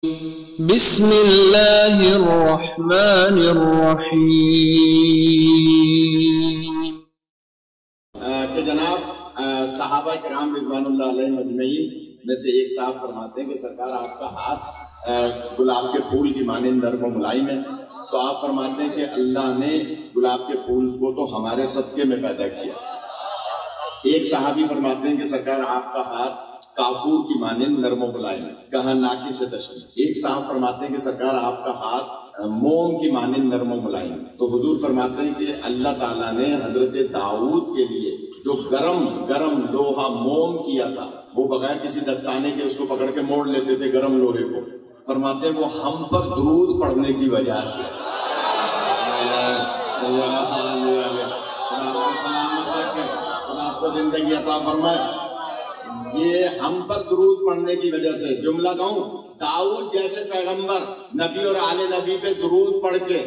بسم اللہ الرحمن الرحیم۔ کہ جناب صحابہ کرام رضوان اللہ علیہ مجمعین میں سے ایک صاحب فرماتے ہیں کہ سرکار آپ کا ہاتھ گلاب کے پھول کی مانند نرم و ملائم ہے، تو آپ فرماتے ہیں کہ اللہ نے گلاب کے پھول کو تو ہمارے صدقے میں پیدا کیا۔ ایک صحابی فرماتے ہیں کہ سرکار آپ کا ہاتھ کافور کی مانند نرم و ملائم ہے، کہاں ناقص سے تشریح۔ ایک صاحب فرماتے ہیں کہ سرکار آپ کا ہاتھ موم کی مانند نرم و ملائم ہے، تو حضور فرماتے ہیں کہ اللہ تعالیٰ نے حضرت داؤد کے لیے جو گرم لوہا موم کیا تھا، وہ بغیر کسی دستانے کے اس کو پکڑ کے موڑ لیتے تھے گرم لوہے کو، فرماتے ہیں وہ ہم پر درود پڑھنے کی وجہ سے آپ کو زندگی عطا فرمائے، یہ ہم پر درود پڑھنے کی وجہ سے۔ جملہ کہوں، داؤد جیسے پیغمبر نبی اور آل نبی پہ درود پڑھ کے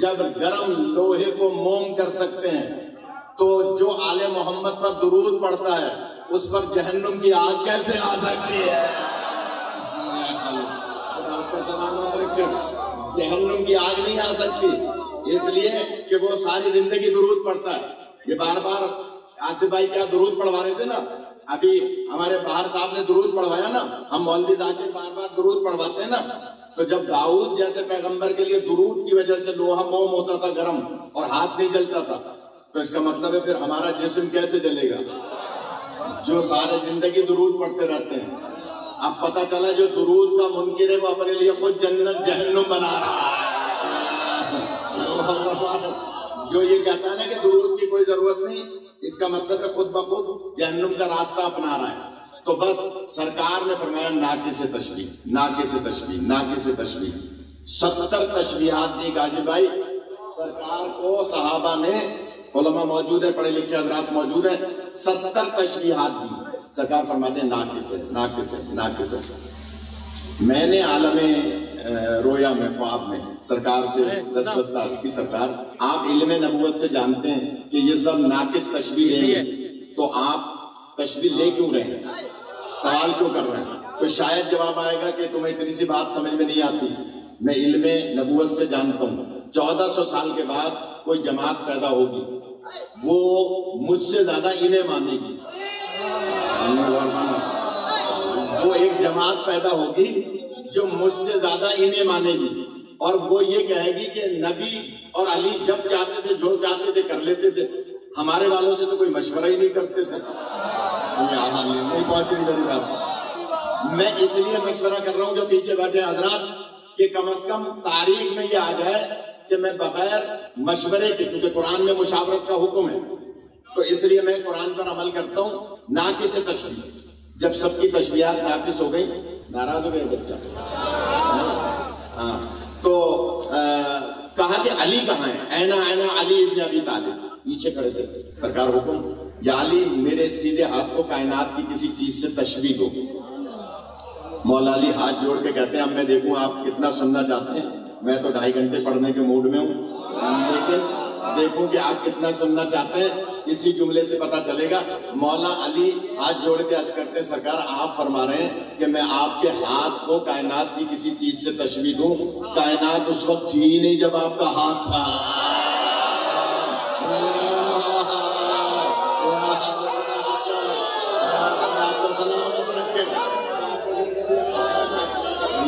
جب گرم لوہے کو موم کر سکتے ہیں، تو جو آل محمد پر درود پڑھتا ہے اس پر جہنم کی آگ کیسے آ سکتی ہے؟ جہنم کی آگ نہیں آ سکتی، اس لیے کہ وہ ساری زندگی درود پڑھتا ہے۔ یہ بار بار آصف بھائی کیا درود پڑھوا رہے تھے نا، ابھی ہمارے باہر صاحب نے درود پڑھوایا نا، ہم مولوی ذاکر بار بار درود پڑھواتے ہیں نا، تو جب داؤد جیسے پیغمبر کے لیے درود کی وجہ سے لوہا موم ہوتا تھا گرم اور ہاتھ نہیں جلتا تھا، تو اس کا مطلب ہے پھر ہمارا جسم کیسے جلے گا جو سارے زندگی درود پڑھتے رہتے ہیں۔ اب پتہ چلا جو درود کا منکر ہے وہ اپنے لیے خود جنت جہنم بنا رہا ہے۔ جو یہ کہتا ہے نا کہ درود کی کوئی ضرورت نہیں، اس کا مطلب ہے خود بخود جہنم کا راستہ اپنا رہا ہے۔ تو بس سرکار نے فرمایا ناقص تشبیہ، ناقص تشبیہ، ناقص تشبیہ۔ 70 تشبیہات دی کاشف بھائی سرکار کو صحابہ نے، علماء موجود ہیں، پڑھے لکھے حضرات موجود ہیں، 70 تشبیہات دی۔ سرکار فرماتے ہیں ناقص ہے، ناقص ہے، ناقص ہے۔ میں نے عالم رویا میں، خواب میں سرکار سے 10 بستہ عرض کی، سرکار آپ علم نبوت سے جانتے ہیں کہ یہ سب ناقص تشبیہ لیں گے، تو آپ تشبیہ لے کیوں رہے ہیں، سوال کیوں کر رہے ہیں؟ تو شاید جواب آئے گا کہ تمہیں اتنی سی بات سمجھ میں نہیں آتی، میں علم نبوت سے جانتا ہوں 1400 سال کے بعد کوئی جماعت پیدا ہوگی، وہ مجھ سے زیادہ انہیں مانے گی۔ وہ ایک جماعت پیدا ہوگی جو مجھ سے زیادہ انہیں مانے گی، اور وہ یہ کہے گی کہ نبی اور علی جب چاہتے تھے جو چاہتے تھے کر لیتے تھے، ہمارے والوں سے تو کوئی مشورہ ہی نہیں کرتے تھے۔ نہیں پہنچ رہی میری بات۔ میں اس لیے مشورہ کر رہا ہوں جو پیچھے بیٹھے حضرات، کہ کم از کم تاریخ میں یہ آ جائے کہ میں بغیر مشورے کے، کیونکہ قرآن میں مشاورت کا حکم ہے، تو اس لیے میں قرآن پر عمل کرتا ہوں۔ ناقص تشبیہ، جب سب کی تشبیہات ناقص ہو گئی، ناراض ہو گئے بچہ، ہاں، تو کہا کہ علی کہاں ہے؟ اینا علی ابن ابی طالب، پیچھے کھڑے تھے، سرکار حکم، یا علی میرے سیدھے ہاتھ کو کائنات کی کسی چیز سے تشبیہ دو۔ مولا علی ہاتھ جوڑ کے کہتے ہیں اب میں دیکھوں آپ کتنا سننا چاہتے ہیں، میں تو 2.5 گھنٹے پڑھنے کے موڈ میں ہوں، لیکن دیکھوں کہ آپ کتنا سننا چاہتے ہیں، اسی جملے سے پتہ چلے گا۔ مولا علی ہاتھ جوڑ کے عرض کرتے ہیں سرکار آپ فرما رہے ہیں کہ میں آپ کے ہاتھ کو کائنات کی کسی چیز سے تشبیہ دوں، کائنات اس وقت تھی ہی نہیں جب آپ کا ہاتھ تھا۔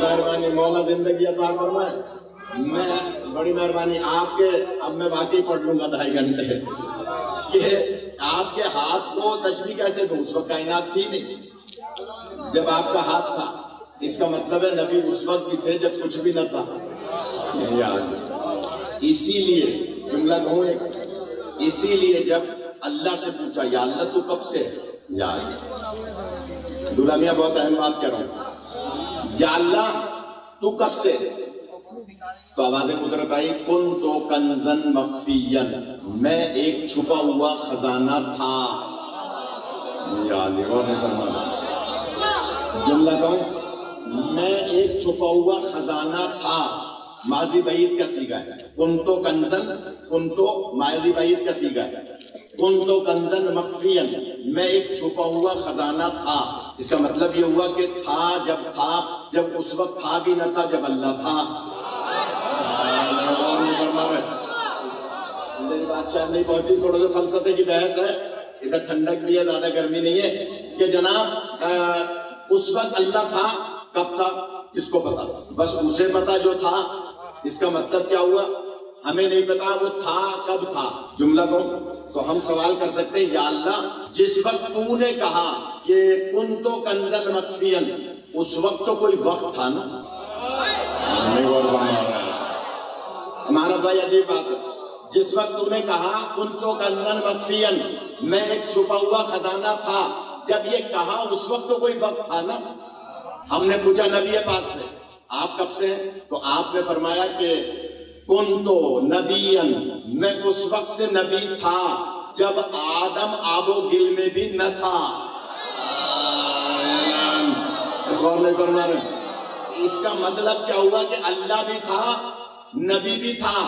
مہربانی مولا زندگی عطا فرمائے، میں بڑی مہربانی آپ کے، اب میں واقعی پڑھ لوں گا 2.5 گھنٹے، کہ آپ کے ہاتھ کو تشبیہ کیسے دوں، اس وقت کائنات تھی نہیں جب آپ کا ہاتھ تھا، اس کا مطلب ہے نبی اس وقت بھی تھے جب کچھ بھی نہ تھا۔ اسی لیے جملہ کہوں، اسی لیے جب اللہ سے پوچھا یا اللہ تو کب سے، یا اللہ، دلہا میاں بہت اہم بات کہہ رہا ہوں، یا اللہ تو کب سے، تو آواز قدرت آئی، کن تو کنزن مخفین، میں ایک چھپا ہوا خزانہ تھا۔ یا اللہ، اور نہیں فرمانا، جملہ کہوں، میں ایک چھپا ہوا خزانہ تھا، ماضی بعید کا صیغہ ہے، کن تو کنزن، کن تو ماضی بعید کا صیغہ ہے، کن تو کنزن مخفین، میں ایک چھپا ہوا خزانہ تھا، اس کا مطلب یہ ہوا کہ تھا جب اس وقت تھا بھی نہ تھا جب اللہ تھا. میری بات شاید نہیں پہنچی, تھوڑا سا فلسفے کی بحث ہے, ادھر ٹھنڈک بھی ہے, زیادہ گرمی نہیں ہے. کہ جناب اس وقت اللہ تھا, کب تھا کس کو پتا؟ بس اسے پتا جو تھا. اس کا مطلب کیا ہوا؟ ہمیں نہیں پتا وہ تھا کب تھا. جملہ کو تو ہم سوال کر سکتے ہیں, یا اللہ جس وقت تو نے کہا کہ کنتو کنزن مخفین, اس وقت تو کوئی وقت تھا نا. ہمارا بھائی عجیب بات ہے, جس وقت تو نے کہا کنتو کنزن مخفین, میں ایک چھپا ہوا خزانہ تھا, جب یہ کہا اس وقت تو کوئی وقت تھا نا. ہم نے پوچھا نبی پاک سے آپ کب سے ہیں؟ تو آپ نے فرمایا کہ کنتو نبیًا, میں اس وقت سے نبی تھا جب آدم آب و گل میں بھی نہ تھا. غور نہیں فرما رہے. اس کا مطلب کیا ہوا کہ اللہ بھی تھا, نبی بھی تھا.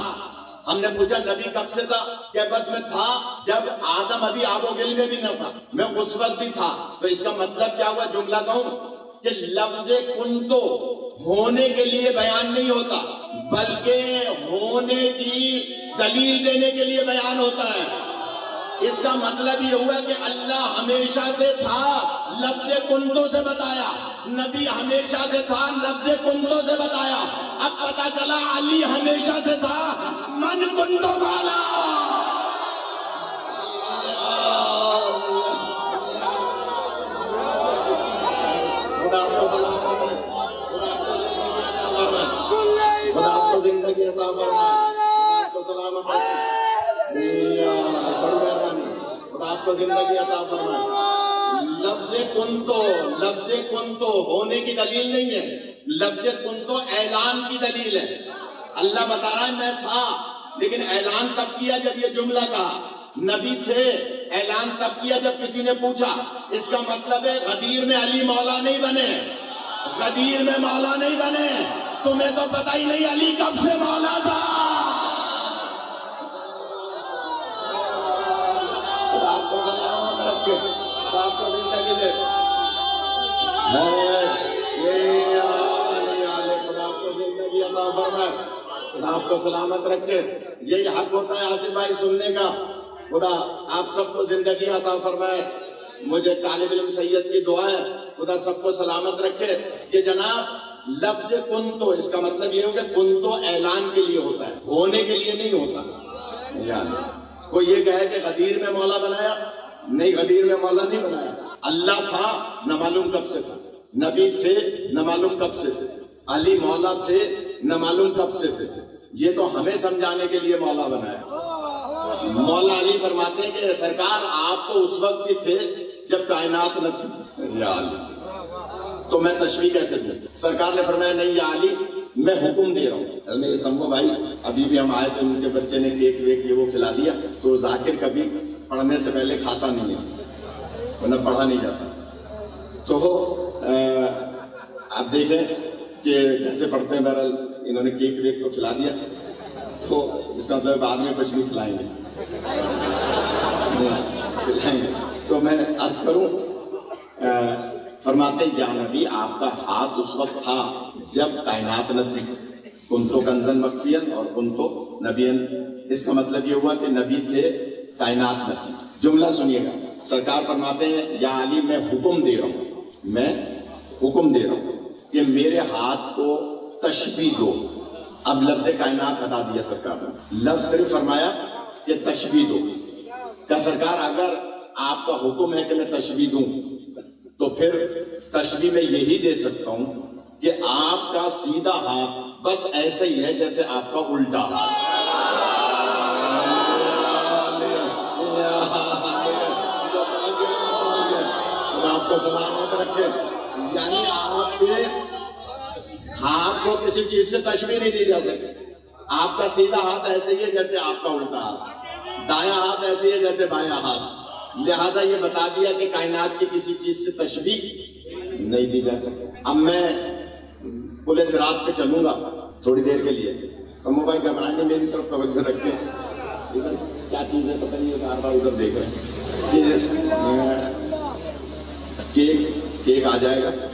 ہم نے پوچھا نبی کب سے تھا؟ کہ بس میں تھا جب آدم ابھی آب و گل میں بھی نہ تھا, میں اس وقت بھی تھا. تو اس کا مطلب کیا ہوا؟ جملہ کہوں کہ لفظ کنتو ہونے کے لیے بیان نہیں ہوتا, بلکہ ہونے کی دلیل دینے کے لیے بیان ہوتا ہے. اس کا مطلب یہ ہوا کہ اللہ ہمیشہ سے تھا, لفظ کنتو سے بتایا. نبی ہمیشہ سے تھا, لفظ کنتو سے بتایا. اب پتا چلا علی ہمیشہ سے تھا, من کنتو والا. خدا آپ کو زندگی عطا فرمائے, آپ کو سلامت رکھے, خدا آپ کو زندگی عطا فرمائے. لفظ کنتو ہونے کی دلیل نہیں ہے, لفظ کنتو اعلان کی دلیل ہے. اللہ بتا رہا ہے میں تھا, لیکن اعلان تب کیا جب یہ جملہ کہا. نبی تھے, اعلان تب کیا جب کسی نے پوچھا. اس کا مطلب ہے غدیر میں علی مولا نہیں بنے, غدیر میں مولا نہیں بنے. تمہیں تو پتہ ہی نہیں علی کب سے مولا تھا. آپ کو سلامت رکھے, آپ کو زندگی دے. خدا آپ کو زندگی عطا فرمائے, خدا آپ کو سلامت رکھے. یہی حق ہوتا ہے آصف بھائی سننے کا. خدا آپ سب کو زندگی عطا فرمائے. مجھے طالب علم سید کی دعا ہے, خدا سب کو سلامت رکھے. کہ جناب لفظ کنتو, اس کا مطلب یہ ہو کہ کنتو اعلان کے لیے ہوتا ہے, ہونے کے لیے نہیں ہوتا. یعنی کوئی یہ کہے کہ غدیر میں مولا بنایا, نہیں, غدیر میں مولا نہیں بنایا. اللہ تھا, نہ معلوم کب سے تھا. نبی تھے, نہ معلوم کب سے تھے. علی مولا تھے, نہ معلوم کب سے تھے. یہ تو ہمیں سمجھانے کے لیے مولا بنایا. مولا علی فرماتے ہیں کہ سرکار آپ تو اس وقت بھی تھے جب کائنات نہ تھی. یا علی تو میں تشبیہ کیسے دوں؟ سرکار نے فرمایا نہیں یا علی میں حکم دے رہا ہوں. میرے سمو بھائی ابھی بھی ہم آئے تو ان کے بچے نے کیک ویک یہ وہ کھلا دیا. تو ذاکر کبھی پڑھنے سے پہلے کھاتا نہیں ہے, ورنہ پڑھا نہیں جاتا. تو آپ دیکھیں کہ کیسے پڑھتے ہیں. بہرحال انہوں نے کیک ویک تو کھلا دیا, تو اس کا مطلب بعد میں کچھ نہیں کھلائیں گے. تو میں عرض کروں, فرماتے یا نبی آپ کا ہاتھ اس وقت تھا جب کائنات نہ تھی. کنتو کنزن مخفین اور کنتو نبین, اس کا مطلب یہ ہوا کہ نبی تھے, کائنات نہ تھی. جملہ سنیے گا. سرکار فرماتے ہیں یا علی میں حکم دے رہا ہوں, میں حکم دے رہا ہوں کہ میرے ہاتھ کو تشبیہ دو. اب لفظ کائنات ہٹا دیا سرکار نے, لفظ صرف فرمایا کہ تشبیہ دو. کہ سرکار اگر آپ کا حکم ہے کہ میں تشبیہ دوں تو پھر تشبیہ میں یہی دے سکتا ہوں کہ آپ کا سیدھا ہاتھ بس ایسے ہی ہے جیسے آپ کا الٹا ہاتھ. آپ کو سلامت رکھے. یعنی آپ کے ہاتھ کو کسی چیز سے تشبیہ نہیں دی جا سکتی. آپ کا سیدھا ہاتھ ایسے ہی ہے جیسے آپ کا الٹا ہاتھ, دایاں ہاتھ ایسے ہی ہے جیسے بایاں ہاتھ. لہٰذا یہ بتا دیا کہ کائنات کی کسی چیز سے تشبیہ نہیں دی جا سکتی. اب میں پل صراط پہ چلوں گا تھوڑی دیر کے لیے. سمو بھائی گھبرائیں میری طرف توجہ رکھیں. ادھر کیا چیز ہے پتہ نہیں, بار بار ادھر دیکھ رہے ہیں. کیک کیک آ جائے گا.